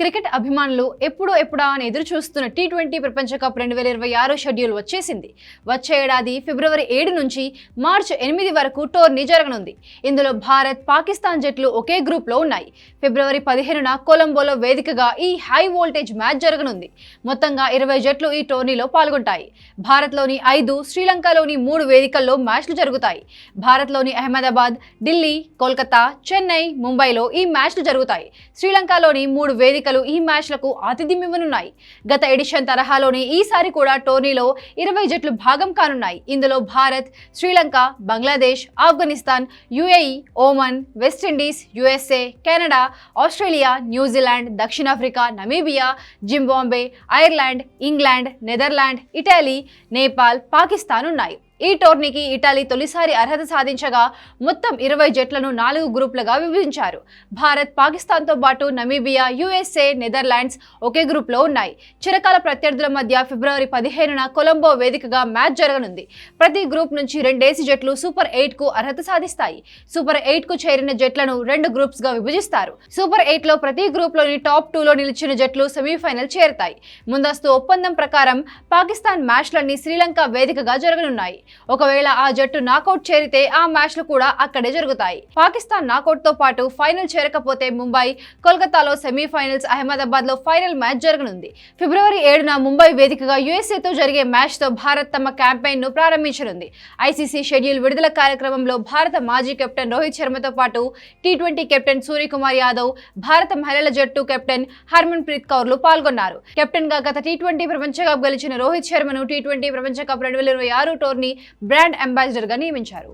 Cricket అభిమానులు ఎప్పుడా అని ఎదురు చూస్తున్న టీ20 ప్రపంచ కప్ 2026 షెడ్యూల్ వచ్చేసింది. వచ్చే ఏడాది ఫిబ్రవరి 7 నుంచి మార్చి 8 వరకు టోర్నీ జరగనుంది. ఇందులో భారత్, పాకిస్తాన్ జట్లు ఒకే గ్రూప్లో ఉన్నాయి. ఫిబ్రవరి 15న కొలంబోలో వేదికగా ఈ హై వోల్టేజ్ మ్యాచ్ జరగనుంది. మొత్తంగా 20 జట్లు ఈ టోర్నీలో పాల్గొంటాయి. భారత్లోని 5, శ్రీలంకలోని 3 వేదికల్లో మ్యాచ్లు జరుగుతాయి. భారత్లోని అహ్మదాబాద్, ఢిల్లీ, కోల్కతా, చెన్నై, ముంబైలో ఈ మ్యాచ్లు జరుగుతాయి. శ్రీలంకలోని 3 వేదికలు ఈ మ్యాచ్లకు ఆతిథ్యమివ్వనున్నాయి. గత ఎడిషన్ తరహాలోనే ఈసారి కూడా టోర్నీలో 20 జట్లు భాగం కానున్నాయి. ఇందులో Bharat, Sri Lanka, Bangladesh, Afghanistan, UAE, Oman, West Indies, USA, Canada, Australia, New Zealand, దక్షిణాఫ్రికా, Namibia, Zimbabwe, Ireland, England, Netherland, Italy, Nepal, Pakistan ఉన్నాయి. ఈ టోర్నీకి ఇటలీ తొలిసారి అర్హత సాధించగా మొత్తం 20 జట్లను 4 గ్రూపులుగా విభజించారు. భారత్, పాకిస్తాన్తో పాటు నమీబియా, యుఎస్ఏ, నెదర్లాండ్స్ ఒకే గ్రూప్లో ఉన్నాయి. చిరకాల ప్రత్యర్థుల మధ్య ఫిబ్రవరి 15న కొలంబో వేదికగా మ్యాచ్ జరగనుంది. ప్రతి గ్రూప్ నుంచి 2 జట్లు సూపర్ 8కు అర్హత సాధిస్తాయి. సూపర్ 8కు చేరిన జట్లను 2 గ్రూప్స్గా విభజిస్తారు. సూపర్ 8లో ప్రతి గ్రూప్లోని టాప్ 2లో నిలిచిన జట్లు సెమీఫైనల్ చేరతాయి. ముందస్తు ఒప్పందం ప్రకారం పాకిస్తాన్ మ్యాచ్లన్నీ శ్రీలంక వేదికగా జరగనున్నాయి. ఒకవేళ ఆ జట్టు నాకౌట్ చేరితే ఆ మ్యాచ్లు కూడా అక్కడే జరుగుతాయి. పాకిస్తాన్ నాకౌట్ తో పాటు ఫైనల్ చేరకపోతే ముంబై, కోల్కతాలో సెమీఫైనల్స్, అహ్మదాబాద్ లో ఫైనల్ మ్యాచ్ జరగనుంది. ఫిబ్రవరి 7న ముంబై వేదికగా యుఎస్ఏతో జరిగే మ్యాచ్ తో భారత్ తమ క్యాంపెయిన్ ను ప్రారంభించనుంది. ఐసీసీ షెడ్యూల్ విడుదల కార్యక్రమంలో భారత మాజీ కెప్టెన్ రోహిత్ శర్మతో పాటు టీ20 కెప్టెన్ సూర్యకుమార్ యాదవ్, భారత మహిళల జట్టు కెప్టెన్ హర్మన్ ప్రీత్ కౌర్లు పాల్గొన్నారు. కెప్టెన్ గా గత టీ20 ప్రపంచ కప్ గెలిచిన రోహిత్ శర్మను టీ20 ప్రపంచ కప్ 2026 టోర్నీ బ్రాండ్ అంబాసిడర్ గా నియమించారు.